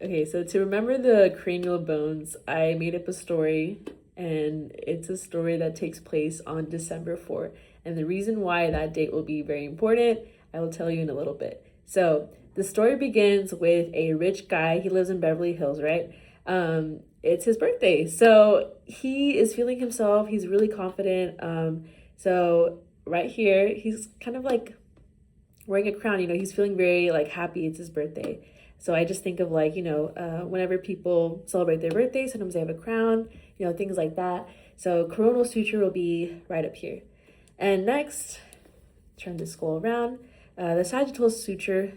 Okay, so to remember the cranial bones, I made up a story, and it's a story that takes place on December 4th. And the reason why that date will be very important, I will tell you in a little bit. So the story begins with a rich guy. He lives in Beverly Hills, right? It's his birthday. So he is feeling himself. He's really confident. So right here, he's kind of like wearing a crown. He's feeling very like happy. It's his birthday. So I just think of like, whenever people celebrate their birthday, sometimes they have a crown, things like that. So coronal suture will be right up here. And next, turn the skull around. The sagittal suture.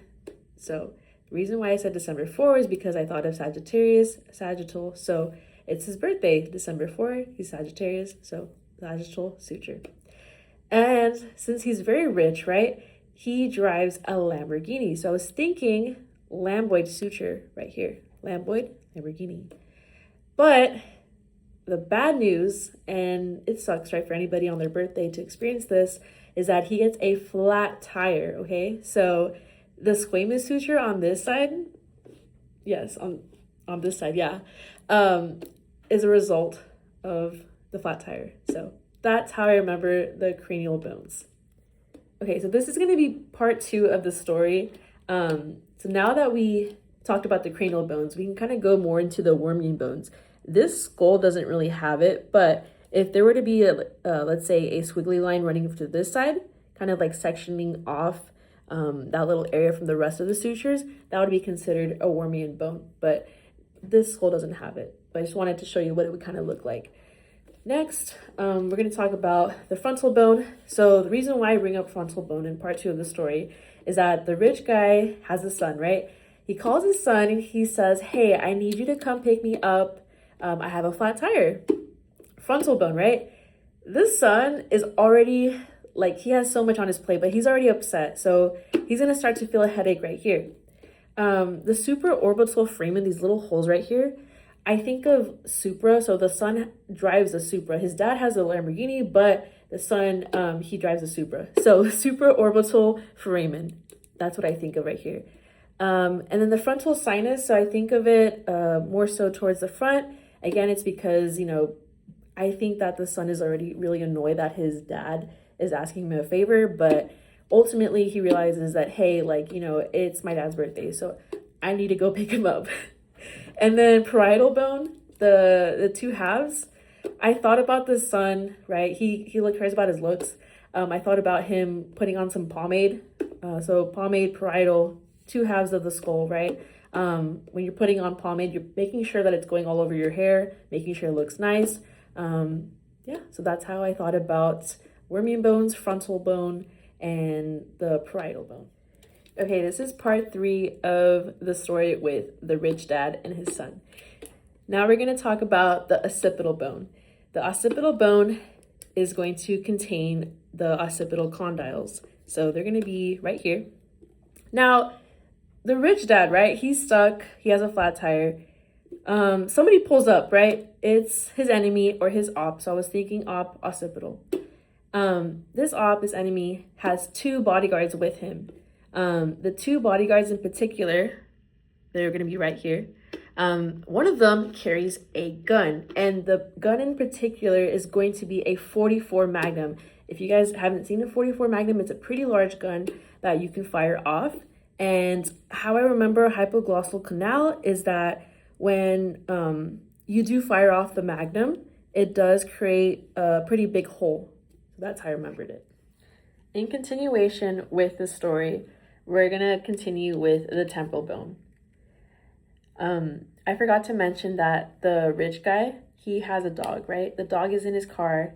So the reason why I said December 4 is because I thought of Sagittarius, sagittal. So it's his birthday, December 4. He's Sagittarius, so sagittal suture. And since he's very rich, right, he drives a Lamborghini. So I was thinking Lamboid suture right here. Lamboid, Lamborghini. But the bad news, and it sucks, right, for anybody on their birthday to experience this, is that he gets a flat tire, okay? So the squamous suture on this side, yes, on this side, yeah, is a result of the flat tire. So that's how I remember the cranial bones. Okay, so this is going to be part 2 of the story. So now that we talked about the cranial bones, we can kind of go more into the worming bones. This skull doesn't really have it, but if there were to be, let's say, a squiggly line running to this side, kind of like sectioning off that little area from the rest of the sutures, that would be considered a wormian bone. But this skull doesn't have it. But I just wanted to show you what it would kind of look like. Next, we're going to talk about the frontal bone. So the reason why I bring up frontal bone in part 2 of the story is that the rich guy has a son, right? He calls his son and he says, hey, I need you to come pick me up. I have a flat tire. Frontal bone, right? This son is already, like, he has so much on his plate, but he's already upset. So he's going to start to feel a headache right here. The supraorbital foramen, these little holes right here, I think of Supra. So the son drives a Supra. His dad has a Lamborghini, but the son, he drives a Supra. So supraorbital foramen. That's what I think of right here. And then the frontal sinus. So I think of it more so towards the front. Again, it's because, I think that the son is already really annoyed that his dad is asking him a favor. But ultimately, he realizes that, hey, it's my dad's birthday. So I need to go pick him up. And then parietal bone, the 2 halves. I thought about the son, right? He cares about his looks. I thought about him putting on some pomade. So pomade, parietal, 2 halves of the skull, right? When you're putting on pomade, you're making sure that it's going all over your hair, making sure it looks nice. So that's how I thought about wormian bones, frontal bone, and the parietal bone. Okay, this is part 3 of the story with the rich dad and his son. Now we're going to talk about the occipital bone. The occipital bone is going to contain the occipital condyles. So they're going to be right here. Now, the rich dad, right? He's stuck. He has a flat tire. Somebody pulls up, right? It's his enemy or his op. So I was thinking op, occipital. This enemy, has 2 bodyguards with him. The 2 bodyguards in particular, they're going to be right here. One of them carries a gun, and the gun in particular is going to be a 44 Magnum. If you guys haven't seen a 44 Magnum, it's a pretty large gun that you can fire off. And how I remember hypoglossal canal is that when you do fire off the Magnum, it does create a pretty big hole. That's how I remembered it. In continuation with the story, we're going to continue with the temporal bone. I forgot to mention that the rich guy, he has a dog, right? The dog is in his car.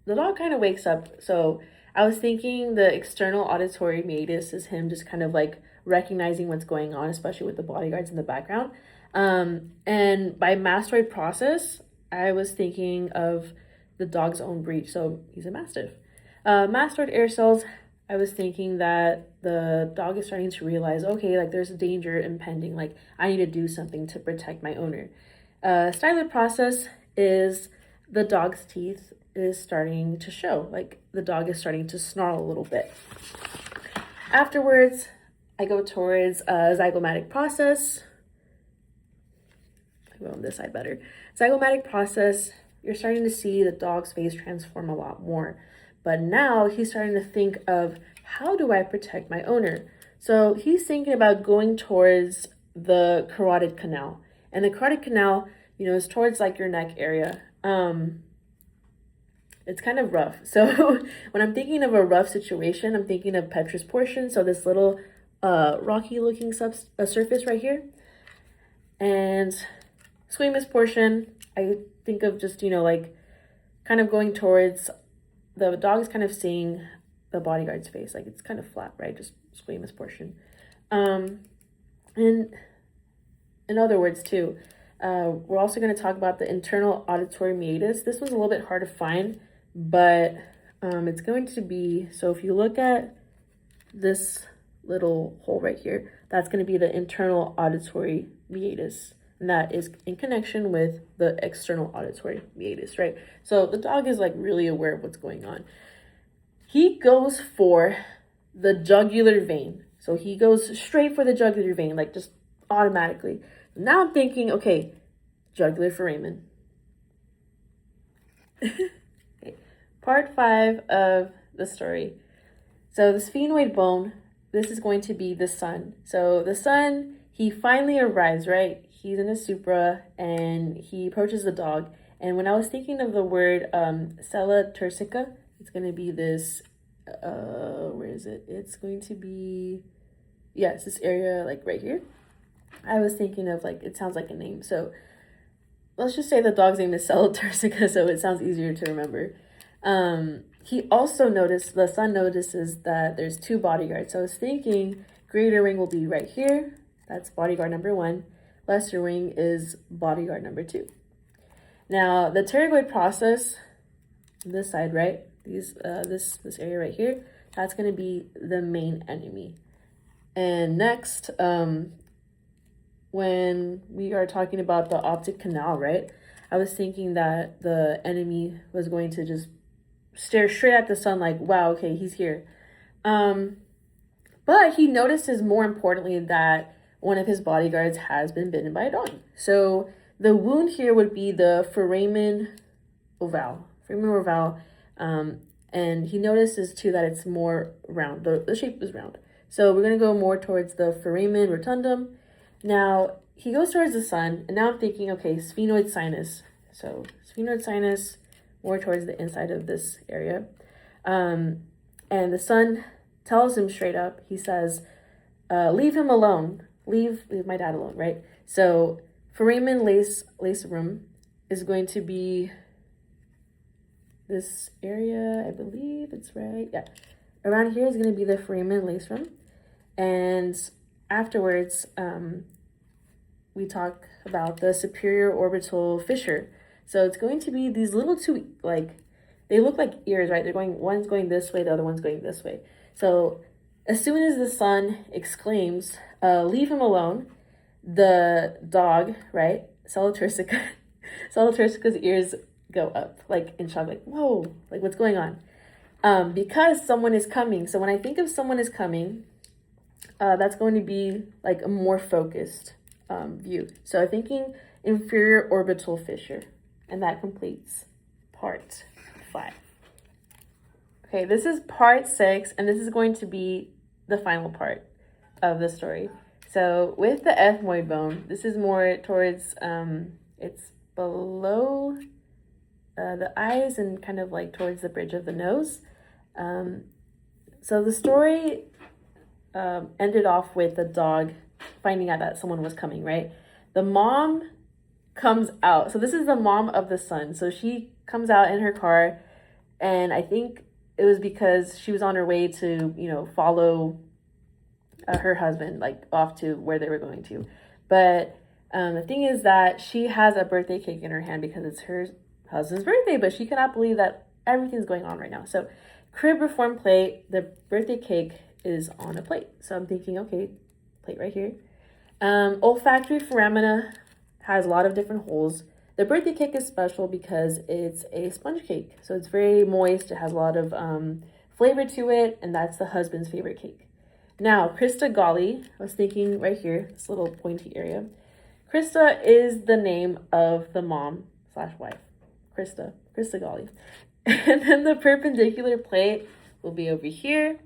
The dog kind of wakes up. So I was thinking the external auditory meatus is him just kind of like recognizing what's going on, especially with the bodyguards in the background. And by mastoid process, I was thinking of the dog's own breed. So he's a mastiff. Mastoid air cells, I was thinking that the dog is starting to realize, okay, like there's a danger impending, like I need to do something to protect my owner. Styloid process is the dog's teeth is starting to show, like the dog is starting to snarl a little bit. Afterwards, I go towards zygomatic process. go on this side better. Zygomatic process, you're starting to see the dog's face transform a lot more. But now he's starting to think of, how do I protect my owner? So he's thinking about going towards the carotid canal. And the carotid canal, you know, is towards like your neck area. It's kind of rough. So when I'm thinking of a rough situation, I'm thinking of petrous portion. So this little rocky looking surface right here. And squamous portion, I think of just, you know, like kind of going towards, the dog is kind of seeing the bodyguard's face. Like it's kind of flat, right? Just squamous portion. And in other words too, we're also going to talk about the internal auditory meatus. This one's a little bit hard to find, but it's going to be, so if you look at this little hole right here, that's going to be the internal auditory meatus, and that is in connection with the external auditory meatus, right? So the dog is like really aware of what's going on. He goes for the jugular vein. So he goes straight for the jugular vein, like just automatically. Now I'm thinking, okay, jugular foramen. Okay. Part 5 of the story. So the sphenoid bone, this is going to be the son. So the son, he finally arrives, right? He's in a Supra and he approaches the dog. And when I was thinking of the word sella turcica, it's going to be this, where is it? It's going to be, yes, this area like right here. I was thinking of like, it sounds like a name. So let's just say the dog's name is Sella turcica, so it sounds easier to remember. He also noticed, the son notices that there's 2 bodyguards. So I was thinking greater wing will be right here. That's bodyguard number 1. Lesser wing is bodyguard number 2. Now the pterygoid process, this side, right? This area right here, that's going to be the main enemy. And next, when we are talking about the optic canal, right? I was thinking that the enemy was going to just stare straight at the sun like, wow, okay, he's here. But he notices, more importantly, that one of his bodyguards has been bitten by a dog. So the wound here would be the foramen ovale. And he notices too that it's more round. The shape is round. So we're going to go more towards the foramen rotundum. Now he goes towards the sun, and now I'm thinking, okay, sphenoid sinus. So sphenoid sinus, more towards the inside of this area. And the son tells him straight up, he says, leave him alone. Leave my dad alone, right? So foramen lacerum is going to be this area, I believe it's right. Yeah. Around here is going to be the foramen lacerum. And afterwards, we talk about the superior orbital fissure. So it's going to be these little 2, like, they look like ears, right? They're going, one's going this way, the other one's going this way. So as soon as the son exclaims, leave him alone, the dog, right, Sella turcica's ears go up, like in shock, like, whoa, like what's going on? Because someone is coming. So when I think of someone is coming, that's going to be like a more focused view. So I'm thinking inferior orbital fissure, and that completes part 5. Okay, this is part 6, and this is going to be the final part of the story. So with the ethmoid bone, this is more towards, it's below the eyes and kind of like towards the bridge of the nose. So the story ended off with the dog finding out that someone was coming, right? The mom comes out. So this is the mom of the son. So she comes out in her car, and I think it was because she was on her way to, you know, follow her husband, like off to where they were going to. But the thing is that she has a birthday cake in her hand because it's her husband's birthday, but she cannot believe that everything's going on right now. So crib reform plate, the birthday cake is on a plate. So I'm thinking, okay, plate right here. Olfactory foramina has a lot of different holes. The birthday cake is special because it's a sponge cake. So it's very moist. It has a lot of flavor to it, and that's the husband's favorite cake. Now, Crista galli, I was thinking right here, this little pointy area. Krista is the name of the mom slash wife. Krista Golly. And then the perpendicular plate will be over here.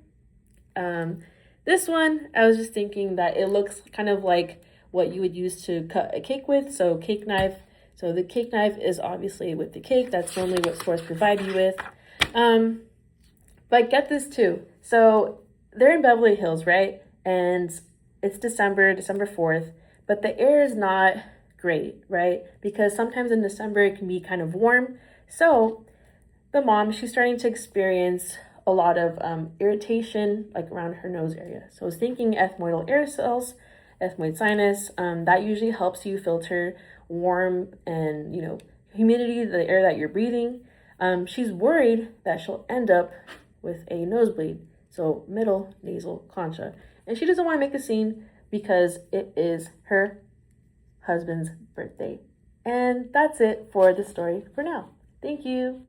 This one, I was just thinking that it looks kind of like what you would use to cut a cake with. So cake knife. So the cake knife is obviously with the cake. That's normally what stores provide you with. But get this too. So they're in Beverly Hills, right? And it's December 4th, but the air is not great, right? Because sometimes in December it can be kind of warm. So the mom, she's starting to experience a lot of irritation like around her nose area. So I was thinking ethmoidal air cells, ethmoid sinus, that usually helps you filter warm and, humidity, the air that you're breathing. She's worried that she'll end up with a nosebleed, so middle nasal concha. And she doesn't want to make a scene because it is her husband's birthday. And that's it for the story for now. Thank you.